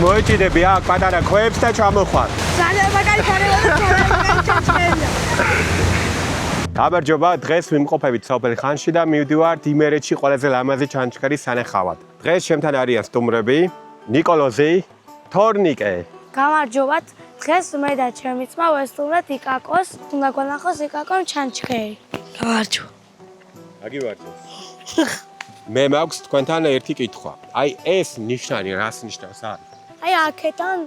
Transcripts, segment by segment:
მოიჭიდები აქ პატარა ქვებს და ჩამოხვარ. ძალიან მაგარი ქარევა. გამარჯობა, დღეს ვიმყოფებით სოფელ ხანში და მივდივართ იმერეთში ყველაზე ლამაზი ჩანჩქერის სანახავად. დღეს ჩემთან არიან სტუმრები, ნიკოლოზი, თორნიკე. გამარჯობათ. დღეს მე და ჩემი ძმა ვესწავლეთ იკაკოს, უნდა გვანახოს იკაკომ ჩანჩქერი. გამარჯობა. აგივარჯოს. მე მაქვს თქვენთან ერთი კითხვა. აი ეს ნიშანი რას ნიშნავს არის? აი აქედან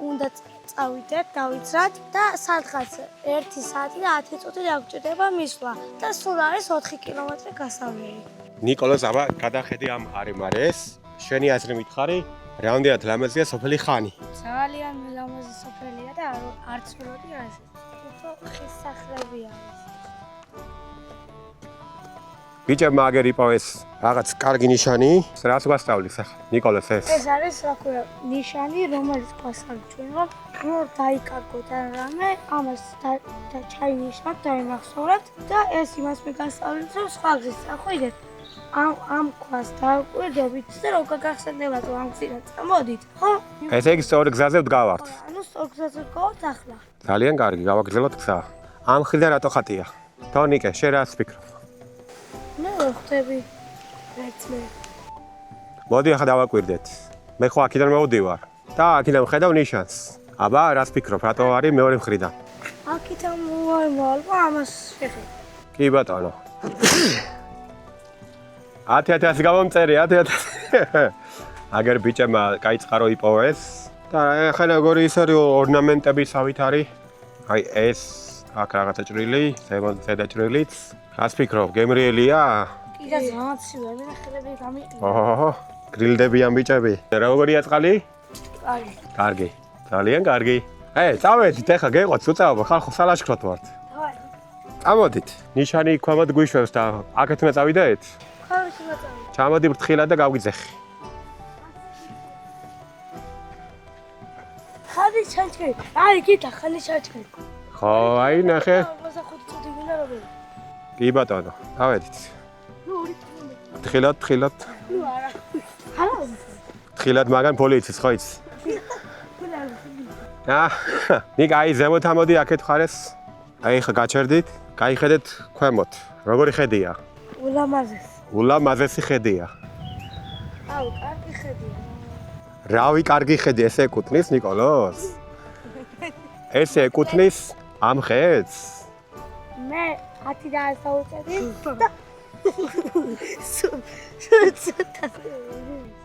უნდა წავიდეთ, დავიცრათ და სადღაც 1 საათი და 10 წუთი დაგჭირდება მისვლა და სულ არის 4 კილომეტრი გასავლელი. ნიკოლოზ, აბა გადახედი ამ არმარეს. შენი აზრი მითხარი, რამდენად ლამაზია სოფელი ხანი? ძალიან ლამაზი სოფელია და არც როდი არის. უფრო ხის სახლები არის. ბიჭებმა აგერ იპოვეს რაღაც კარგი ნიშანი. რას გვასწავლის ახლა ნიკოლოზ ეს? ეს არის რა ქვია, ნიშანი, რომელიც გვასწავლებს ჩვენ, რომ დაიკარგოთ ან რამე, ამას და ჩაინიშნოთ, დაიმახსოვროთ და ეს იმას მიგასწავლებს, რომ სხვა გზის წახვიდეთ. ამ ქვას დავკვირდებით და როგორ გახსენდებათ, რომ ამ გზიდან წამოდით, ხო? ესე იგი სწორ გზაზე ვდგავართ. ანუ სწორ გზაზე ვდგავართ ახლა. ძალიან კარგი, გავაგრძელოთ გზა. ამ მხრიდან რატო ხატია? თორნიკე, შენ რას ფიქრობ? მე ვხვდები რეცმე. მოდი ახლა დავაკვირდეთ. მე ხო აქედან მოვდივარ და აქედან ვხედავ ნიშანს. აბა, რას ფიქრობ, რატო არის მეორე მხრიდან? აქედან მოვალ ამას შეხე. კი ბატონო. 10,000 გამომწერი, 10,000. აგერ ბიჭებმა კაი წყარო იპოვეს და ახლა როგორი ის არის ორნამენტებისავით არის? აი ეს აქ რაღაცა ჭრილი, ზედა ჭრილიც. რას ფიქრობ, გემრიელია? კი და ზამაცივე, მე ხელები გამიყიდა. ოჰო, გრილდებიან ბიჭები. როგორია წყალი? კარგი. კარგი, ძალიან კარგი. წავედით, ეხლა გეყოთ, უწევო, ხალხო სალაშქროთ ვართ. დავაი. წამოდით, ნიშანი ქვემოთ გვიშვებს და აქეთ უნდა წავიდეთ? ხალხი მოწავი. ჩამოდი ფრთხილად და გავგიძეხი. ხადი ჩანჩქერი. აი, გიტა, ხალი ჩანჩქერი. ხო, აი ნახე. 25 წუთი გინდა როგორი? კი ბატონო, დავედით. ნუ 2 კილომეტრი. თხილად. ნუ არა. ხალა. თხილად მაგან პოლიციის ხო იცი? ნიკა, აი ზემოთ ამოდი აქეთ ხარეს. აი ხა გაჩერდით, გაიხედეთ ქვემოთ. როგორი ხედია? ულამაზესი ხედია. აუ, კარგი ხედია. რავი, კარგი ხედი, ესე ეკუთვნის ნიკოლოზ? ესე ეკუთვნის ამ ხედს? მე 10 და ასაუწები და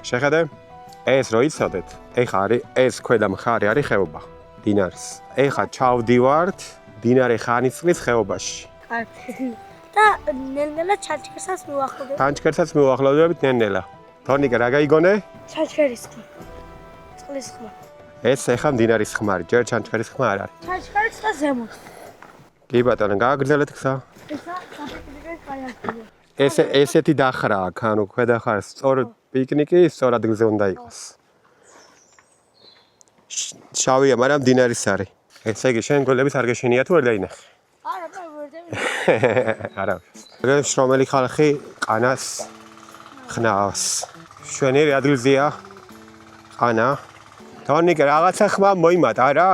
შეხედე? ეს რო იცოდეთ, ეხა არის ეს ქვედა მხარე არის ხეობა, დინარის. ეხა ჩავდივართ დინარე ხანისწყლის ხეობაში. კარგი. და ნელ-ნელა ჩანჩქერსაც მივახლოვდებით. ჩანჩქერსაც მივახლოვდებით ნელ-ნელა. თორნიკე, რა გაიგონე? ჩანჩქერის ხმა. წყლის ხმა. ეს ეხა დინარის ხმარი, ჯერ ჩანჩქერის ხმა არ არის. ჩანჩქერიც და ზემოთ. კი ბატონო, გააგრძელეთ გზა. ესა საფიქრებენ კაიაკია. ესეთი დახრა აქ, ანუ ქვედა ხარს სწორ პიკნიკი სწორ ადგილზე უნდა იყოს. შავია, მაგრამ დინარის არის. ესე იგი, შენ გველების არ გეშინია თუ ვერ დაინახე? არა, მე ვერდები. არა. ეს რომელი ხალხი ყანას ხნავს. შვენიერი ადგილზეა ყანა. თორნიკე, რაღაცა ხმა მოიმატა რა?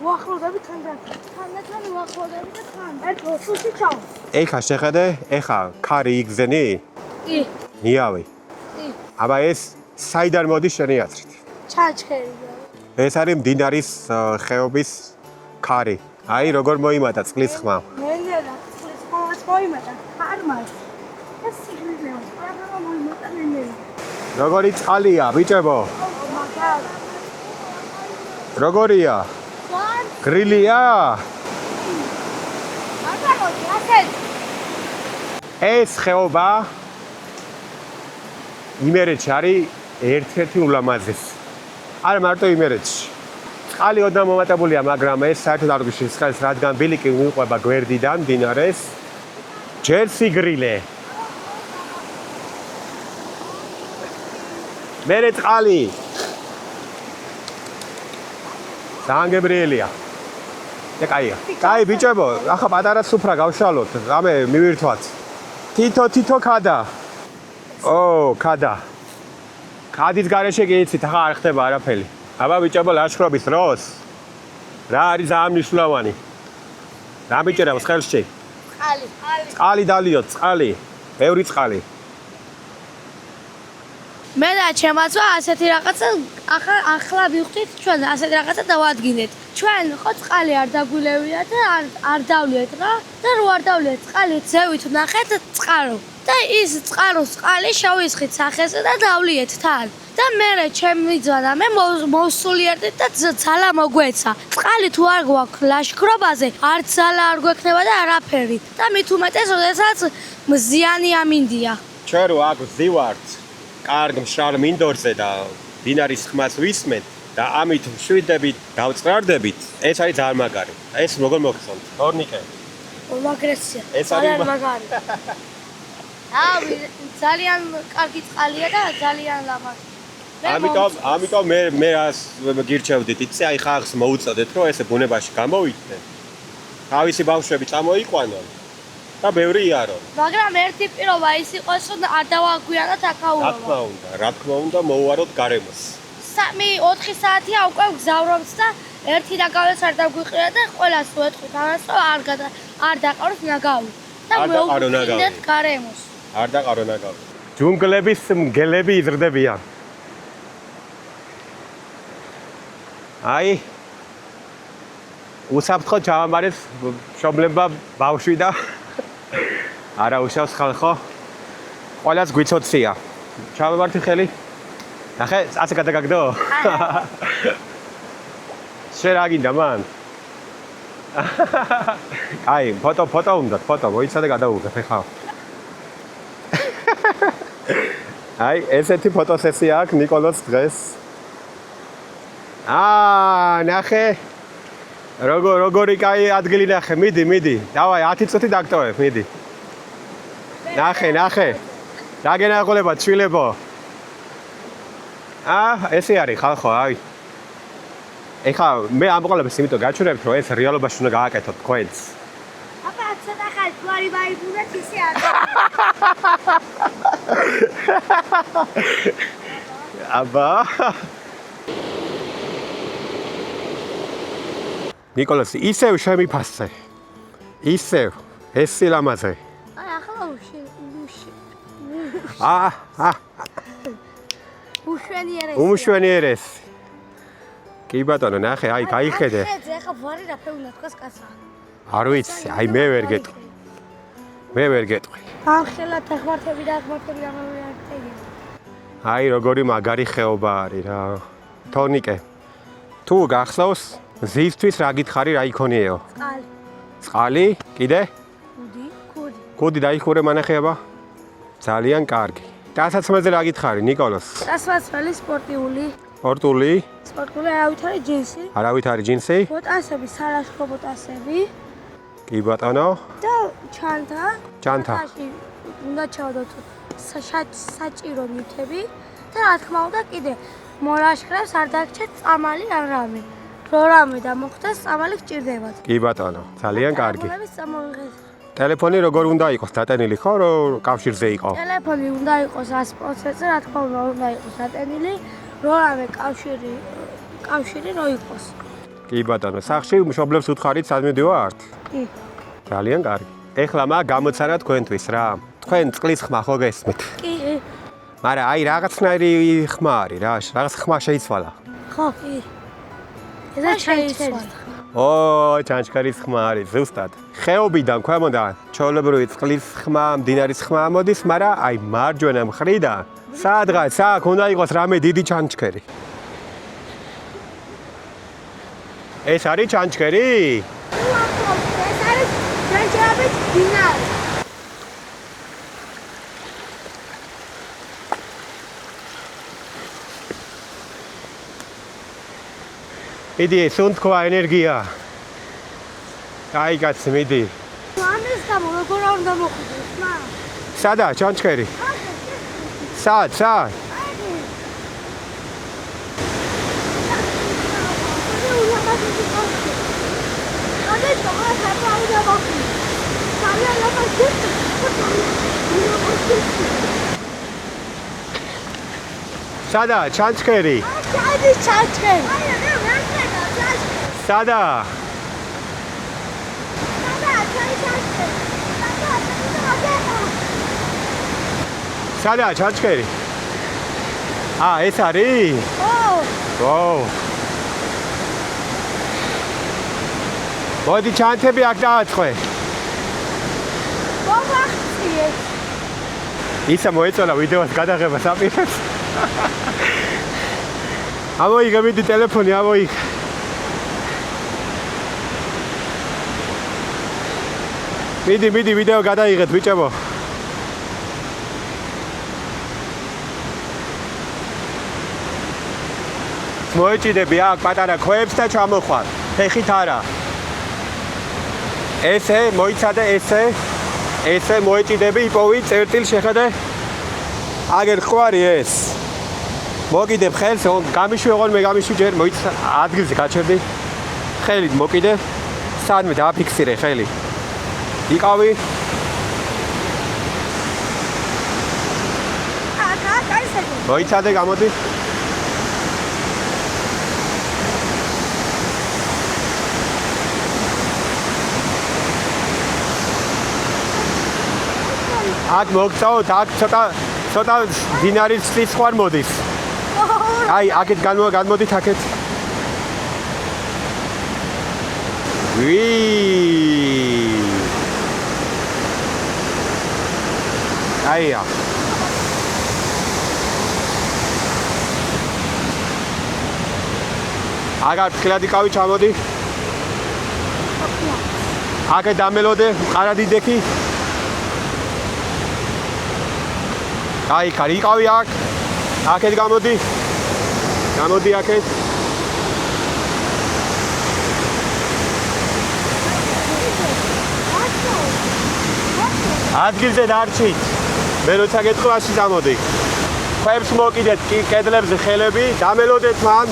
ვახლოვდები თანდათან ვახლოვდები და თან. ერთ ოსულში ჩავა. ეხა შეხედე, ეხა ქარი იგზენი? კი. ნიავი. კი. აბა ეს საიდან მოდის შენი აზრით? ჩანჩქერი. ეს არის მდინარის ხეობის ქარი. აი როგორ მოიმატა წყლის ხმა. ნელ-ნელა წყლის ხმას მოიმატა ხარმას. ეს სიგნალია, პროგრამა მოიმატა ნელ-ნელა. როგორი წყალია, ბიჭებო? მაგარ. როგორია? გრილია? მაგაროდი, ასეთ. ეს ხეობა იმერეთში არის ერთ-ერთი ულამაზესი. არა მარტო იმერეთში. წყალი ოდნავ მომატებულია, მაგრამ ეს საერთოდ არ გვიშლის წყალს, რადგან ბილიკი მიყვება გვერდიდან მდინარეს. ჯერ სიგრილე. მერე წყალი. ძალიან გემრიელია. და კაია. კაი ბიჭებო, ახლა პატარა სუფრა გავშალოთ, რამე მივირთვათ. თითო ქადა. ო, ქადა. ხადის გარეშე გეიცით, ახლა არ ხდება არაფერი. აბა ბიჭებო, ლაშქრობის დროს რა არის ძალიან მნიშვნელოვანი? რა მიჭერავს ხელში? წყალი დალიოთ, წყალი. ბევრი წყალი. მე და ჩემაცვა ასეთი რაღაცა ახლა ვიხდით ჩვენ ასეთი რაღაცა დავადგინეთ. ჩვენ ხო წყალი არ დაგვილევია და არ დავლიეთ რა და რო არ დავლიეთ წყალი ზევით ვნახეთ წყარო. და ის წყალი შევისხით სახეზე და დავლიეთ თან. და მე ჩემი ძვანა მე მოვსულიერდით და ძალა მოგვეცა. წყალი თუ არ გვაქვს ლაშქრობაზე, არც ძალა არ გვექნება და არაფერი. და მით უმეტეს, როდესაც მზიანი ამინდია. ჩვენ რო აქ ვზივართ კარგ მშრალ მინდორზე და დინარის ხმას ვისმენთ და ამით შვიდებით, დავწყრარდებით, ეს არის ძალიან მაგარი. ეს როგორ მოგწონთ? თორნიკე. მაგრესია. ეს არის მაგარი. ძალიან კარგი წყალია და ძალიან ლამაზი. ამიტომ მე რას გირჩევდით, იცი, აი ხალხს მოუწოდეთ, რომ ესე ბუნებაში გამოვიდნენ. თავისი ბავშვები წამოიყვანონ და ბევრი იარონ. მაგრამ ერთი პირობა ის იყოს, რომ არ დავაგვიანოთ აქაურობა. რა თქმა უნდა, მოუაროთ გარემოს. 3-4 საათია უკვე ვგზავრობთ და ერთი ნაგავიც არ დაგვიყრია და ყველას ვეთქვით ამას, რომ არ დაყაროთ ნაგავი. და მოვუყრინეთ გარემოს. არ დაყარო ნაგავი. ჯუნგლების მგელები იზრდებიან. აი უსაფრთხო ჩავამარეს მშობლებმა ბავშვი და არა უშავს ხალხო. ყველას გვიცოცია. ჩავამართი ხელი. ნახე, ასე გადაგაგდო? შენ რა გინდა მან? აი, ფოტო უნდა, მოიცა და გადავუღებ ხა. აი, ესეთი ფოტოსესია აქვს ნიკოლოს დღეს. ნახე. როგორი კაი ადგილი ნახე, მიდი. დავაი 10 წუთი დაგტოვებ, მიდი. ნახე. რა გენაღოლებათ, შვილებო? ესე არის ხალხო, აი. ეხლა მე ამ ყოლებს იმიტომ გაჩვენებთ, რომ ეს რეალობაში უნდა გააკეთოთ თქვენც. აბა, ცოტა ხალ გვარი ვაიბუნეთ ისე არ. აბა. ნიკოლას, ისევ შემიფასე. ისევ, ეს სილამაზე. აი, ახლა უმშვენიერეს. კი ბატონო, ნახე, აი, გაიხედე. ეხლა ვარი რაფე უნდა თქვას კაცმა. არ ვიცი, აი მე ვერ გეტყვი. ამხელა თახმართები და ახმართები გამოვიარდები. აი, როგორი მაგარი ხეობა არის რა. თორნიკე. თუ გახსოვს, ზისთვის რა გითხარი, რა იქონიეო? წყალი? კიდე? კუდი დაიხურე მანახეობა? ძალიან კარგი. დასაცმელზე რა გითხარი, ნიკოლოს? დასაცმელი სპორტული. სპორტული არავითარი ჯინსი? ბოტასები, სალაშქრო ბოტასები. კი ბატონო. და ჩანთა. ჩანთა. უნდა ჩავდოთ საჭირო ნივთები და რა თქმა უნდა კიდე მოლაშქრებს არ დაგჭირთ წამალი ან რამე. რო რამე დამოხდეს, წამალი გჭირდებათ. კი ბატონო, ძალიან კარგი. წამალების წამოიღეს. ტელეფონი როგორ უნდა იყოს დატენილი ხო, რომ კავშირზე იყო? ტელეფონი უნდა იყოს 100%-ზე, რა თქმა უნდა იყოს დატენილი, რო რამე კავშირი რო იყოს. კი ბატონო, სახში მშობლებს უთხარით სადმე ვართ? კი. ძალიან კარგი. ეხლა მაგ გამოცანა თქვენთვის რა. თქვენ წყლის ხმა ხო გესმით? კი. მაგრამ აი რაღაცნაირი ხმა არის რა, რაღაც ხმა შეიცვალა. ხო, კი. ეს შეიცვალა. ჩანჩქარის ხმა არის ზუსტად. ხეობიდან ქვემოდან ჩვეულებრივი წყლის ხმა, მდინარის ხმა მოდის, მაგრამ აი მარჯვენა მხრიდან სადღაც აქ უნდა იყოს რამე დიდი ჩანჩქერი. ეს არის ჩანჩქერი? ეს არის ჩანჩქერების მდინარე. მიდი, სუნთქვა ენერგია. კაცი, მიდი. ამის გამო როგორ არ უნდა მოხვდეს, მა? სადაა ჩანჩქერი? სად? სადაა ჩანჩქერი? ჩადის ჩანჩქერი. სადაა? სადაა ჩანჩქერი? ეს არის? ო. მოდი ჩანთები აქ დააწყე. მომახციე. ისა მოეწონა ვიდეოს გადაღებას აპირებს. ამოიღე მიდი ტელეფონი ამოიღე. მიდი ვიდეო გადაიღეთ ბიჭებო. მოეჭიდები აქ პატარა ქვებს და ჩამოხვარ. ფეხით არა. ესე მოიცადე ესე მოეჭიდები იპოვი წერტილ შეხედე. აგერ ხვარი ეს. მოკიდებ ხელს, გამიშვეღონ მე გამიშვი ჯერ მოიცა ადგილზე გაჩერდი. ხელით მოკიდე. სადმე დააფიქსირე ხელი. იყავი. მოიცადე გამოდი. აქ მოგწაოთ, აქ ცოტა დინარის წლის ხوار მოდის. აი, აქეთ განმოდით აქეთ. აია. აგარ ფხილად იყავი ჩამოდი. აქეთ დამელოდე, ყარადი დექი. აი, ხარ იყავი აქ. აქეთ გამოდი. გამოდი აქეთ. ადგილზე დარჩით. მე როცა გეტყვაში წამოდი. ხებს მოკიდეთ კედლებზე ხელები, დამელოდეთ მან.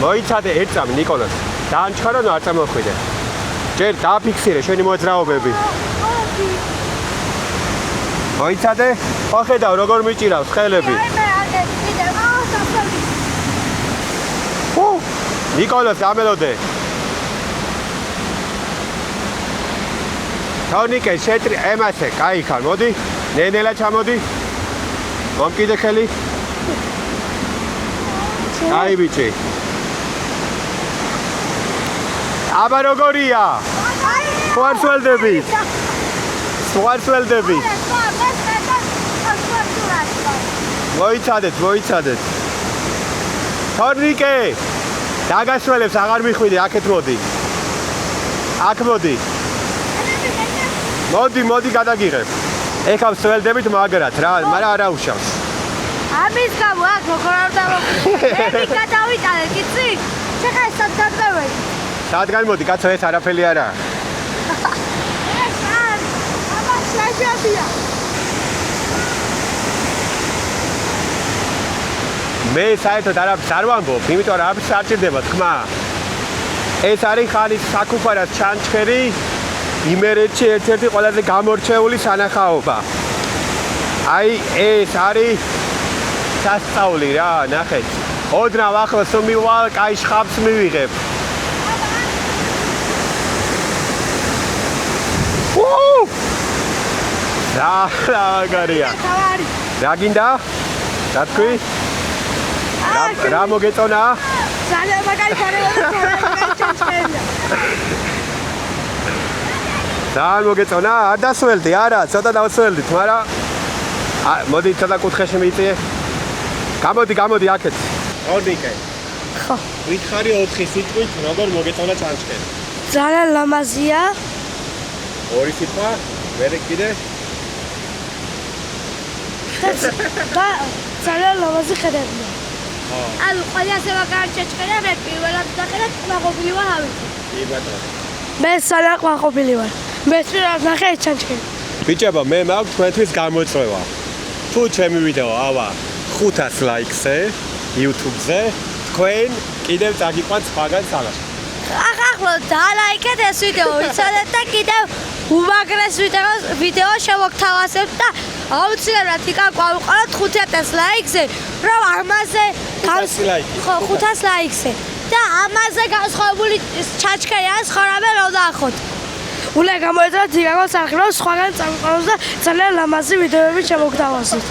მოიცადე ერთ წამი ნიკოლას. დაანჩქარო და არ წამოხვიდე. ჯერ დააფიქსირე შენი მოძრაობები. მოიცადე? ხო ხედავ როგორ მიჭირავს ხელები. ნიკოლას დამელოდე. თორნიკე შეტრი ემასე, კაი ხარ, მოდი. ნენელა ჩამოდი. მომკიდე ხელი. აი ბიჭი. აბა როგორია? ხوارსველდები. ხوارსველდები. მოიცადეთ. თორნიკე. დაგასველებს აღარ მიხვიდე, აქეთ მოდი. აქ მოდი. მოდი გადაგიღებ. ეხავ სველდებით მაგრად რა, მაგრამ არა უშავს. ამის გამო აქ როგორ არ დავახვიდე? მე გადავიტანე, კიცი? შეხა სად გადავედი? სადგან მოდი, კაცო, ეს არაფერი არა. ეს არ, აბა შეშებია. მე საერთოდ არაფერს არ ვამბობ, იმიტომ რომ არაფერს არ ჭირდება თქმა. ეს არის ხალის საკუფარას ჩანჩქერი, იმერეთში ერთ-ერთი ყველაზე გამორჩეული სანახაობა. აი ეს არის სასწაული რა, ნახეთ. ოდნავ ახლოს მივალ, კაი შხაპს მივიღებ. რა რა გინდა? რა თქვი? რა მოგეწონა? ძალიან მაგარი ჩანჩქერია. ძალიან მოგეწონა? არ დასველდი, არა, ცოტა დავსველდით, მაგრამ მოდი ცოტა კუთხეში მიწიე. გამოდი აქეთ. ორნიკე. ხო. ვითხარი 4 სიტყვით, როგორ მოგეწონა ჩანჩქერი? ძალიან ლამაზია. ორი სიტყვა, მერე კიდე. ძალიან ლამაზი ხედავია. ანუ ყველაზე მაგარი ჩანჩქერია, მე პირველად ნახე და კმაყოფილი ვარ ავით. კი ბატონო. მე ძალიან კმაყოფილი ვარ. მე პირველად ნახე ეს ჩანჩქერი. ბიჭებო, მე მაქვს თქვენთვის გამოწვევა. თუ ჩემი ვიდეო ავა 500 ლაიქზე YouTube-ზე, თქვენ კიდევ წაგიყვანთ სხვაგან სალაშქროდ. ახ ახლო დალაიქეთ ეს ვიდეო, ვიცოდეთ და კიდევ უმაგრეს ვიდეო შევოგთავაზებთ და აუცილებლად იქან გვავიყოლოთ 500 ლაიქზე, რომ ამაზე 500 ლაიქი. ხო, 500 ლაიქზე. და ამაზე განსხვავებული ჩანჩქერი არის ხოლმე რომ დაახოთ. უნდა გამოეძრათ იგავას არხივს სხვაგან წამოყენოს და ძალიან ლამაზი ვიდეოები შემოგთავაზოთ.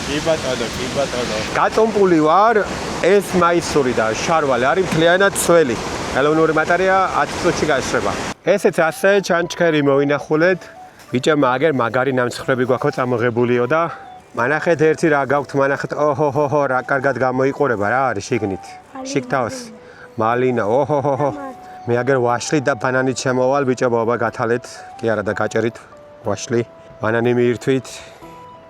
კი ბატონო. გაწონპული ვარ, ეს მაისური და შარვალი არის მთლიანად ცველი. ხელოვნური მატარია 10 წუთში გაიშრება. ესეც ასე ჩანჩქერი მოვინახულეთ. ბიჭებმა აგერ მაგარი ნამცხრები გვაქვს წამოღებულიო და მანახეთ ერთი რა გაქვთ, მანახეთ ოჰოჰო რა კარგად გამოიყურება რა არის შიგნით. შიგთავს მალინა ოჰოჰო. მე აგერ ვაშლი და ბანანით შემოვალ ბიჭებობა გათალეთ. კი არა და გაჭერით ვაშლი. ბანანი მიირთვით.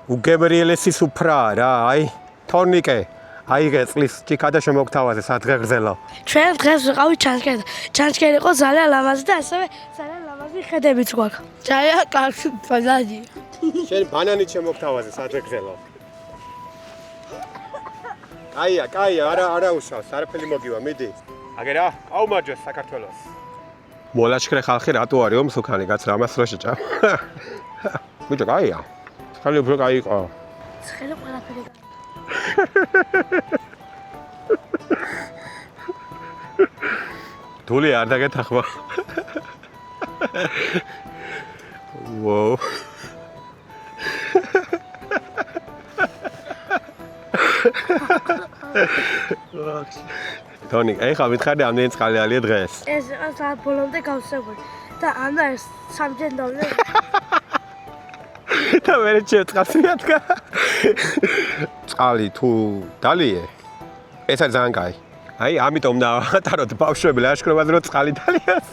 უგებრიელესი სუფრაა რა, აი თორნიკე. აიღე წლის ჭიქა და შემოგთავაზე სადღეგრძელო. ჩვენ დღეს ვიყავით ჩანჩქერთან. ჩანჩქერი იყო ძალიან ლამაზი და ასევე ძალიან ლამაზი ხედებიც გვაქვს. ძალიან კარგი ბანანი. შენ ბანანით შემოგთავაზე სადღეგრძელო. კაია, არა უშავს, არაფერი მოგივა, მიდი. აგერა, აუმარჯოს საქართველოს. მოლაშქრე ხალხი რატო არისო მსუქანი კაც რამას რო შეჭა. ბიჭო, კაია. ხალი უფრო კაი იყო. ცხელი ყველაფერი. დული არ დაგეთახმა. ვოუ. თონი, ეხლა მითხარი ამდენი წყალი არის დღეს. ეს საათ ბოლომდე გავსებული და ანა ეს სამჯერ დავიდე. და მე შეწყალს მიადგა. წყალი თუ დალიე, ეს არის ძალიან კაი. აი, ამიტომ დავატაროთ ბავშვები ლაშქრობაზე რომ წყალი დალიას.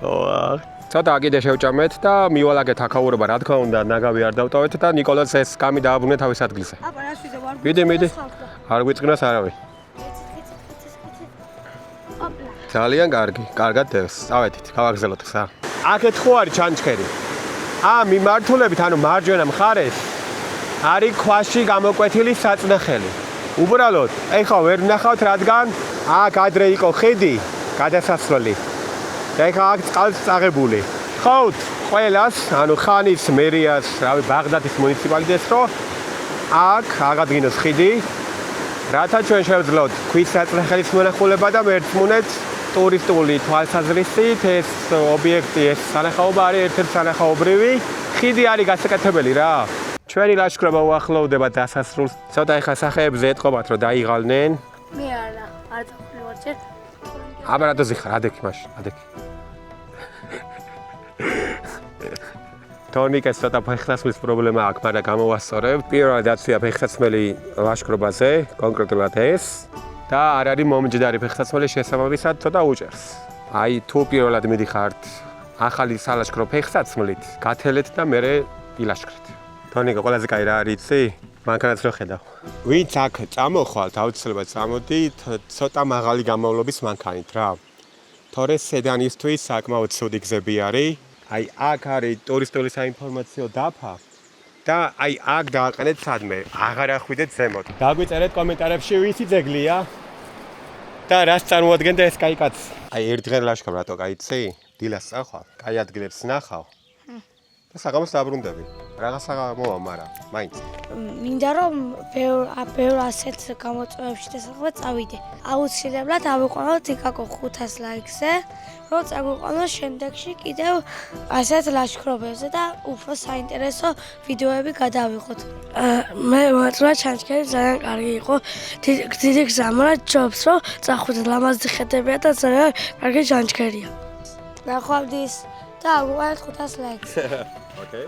ვაა. ცოტა კიდე შევჭამეთ და მივალაგეთ აქაურობა, რა თქმა უნდა, ნაგავი არ დავტოვეთ და ნიკოლას ეს კამი დააბრუნე თავის ადგილზე. აბა, რას ვიდე ვარ? მიდი. არ გვიწკნას არავინ. ძალიან კარგი, კარგად დევს. წავედით, გავაგზავნოთ ხსა. აქეთ ხო არის ჩანჩქერი. მიმართულებით, ანუ მარჯვენა მხარეს არის ქვაში გამოკვეთილი საწნახელი. უბრალოდ, ეხლა ვერ ვნახავთ, რადგან აქ ადრე იყო ხიდი, გადასასვლელი. და ეხლა აქ წყალს წაღებული. ხავთ ყველას, ანუ ხანის მერიას, რავი, ბაღდადის მუნიციპალიტეტს, რომ აქ აღადგინოს ხიდი, რათა ჩვენ შევძლოთ ქვის საწნახელის მონახულება და მერწმუნეთ ტურისტული თვალსაზრისით ეს ობიექტი, ეს სანახაობა არის ერთ-ერთი სანახაობრივი. ხიდი არის გასაკეთებელი რა. ჩვენი ლაშქრობა უახლოვდება დასასრულს. ცოტა ეხლა სახეებზე ეთყობათ რომ დაიღალნენ. მე არ დავხრივარ ჯერ. აბა რატო ზიხარ, ადექი მაშინ, ადექი. თორნიკეს ცოტა ფეხსაცმლის პრობლემა აქვს, მაგრამ გამოვასწორებ. პირველად აცვია ფეხსაცმელი ლაშქრობაზე, კონკრეტულად ეს. და არ არის მომჯდარი ფეხსაცმელი შესაბამისად ცოტა უჭერს. აი თუ პირველად მიდიხართ ახალი სალაშქრო ფეხსაცმლით, გათელეთ და მერე ილაშქრეთ. თონიკა ყველაზე კაი რა არის იცი? მანქანაც რო ხედავ. ვინც აქ წამოხვალთ, აუცილებლად წამოდით ცოტა მაღალი გამოვლობის მანქანით რა. თორე სედანისთვის საკმაოდ ცუდი გზები არის. აი აქ არის ტურისტული საინფორმაციო დაფა. და აი აქ დააყენეთ სადმე, აღარ ახვიდეთ ზემოთ. დაგვიწერეთ კომენტარებში ვისი ძეგლია და რას წარმოადგენდა ეს კაი კაცი. აი ერთდღე ლაშქრობ რატო კაიცი? დილას წახვალ, კაი ადგილებს ნახავ. და საღამოს დაბრუნდები. რაღაცა მოვა, მაგრამ მაინც. მინდა რომ ბევრ ასეთ გამოწვევებში დასახვა წავიდე. აუცილებლად ავიყვანოთ იკაკო 500 ლაიქზე, რომ წაგვიყვანოს შემდეგში კიდევ ასეთ ლაშქრობებზე და უფრო საინტერესო ვიდეოები გადავიღოთ. მე ვაწვა ჩანჩქერი ძალიან კარგი იყო. დიდი გზამრა ჯობს რომ წახვიდე ლამაზი ხედებია და ძალიან კარგი ჩანჩქერია. ნახვამდის და ავიყვანოთ 500 ლაიქზე. Okay.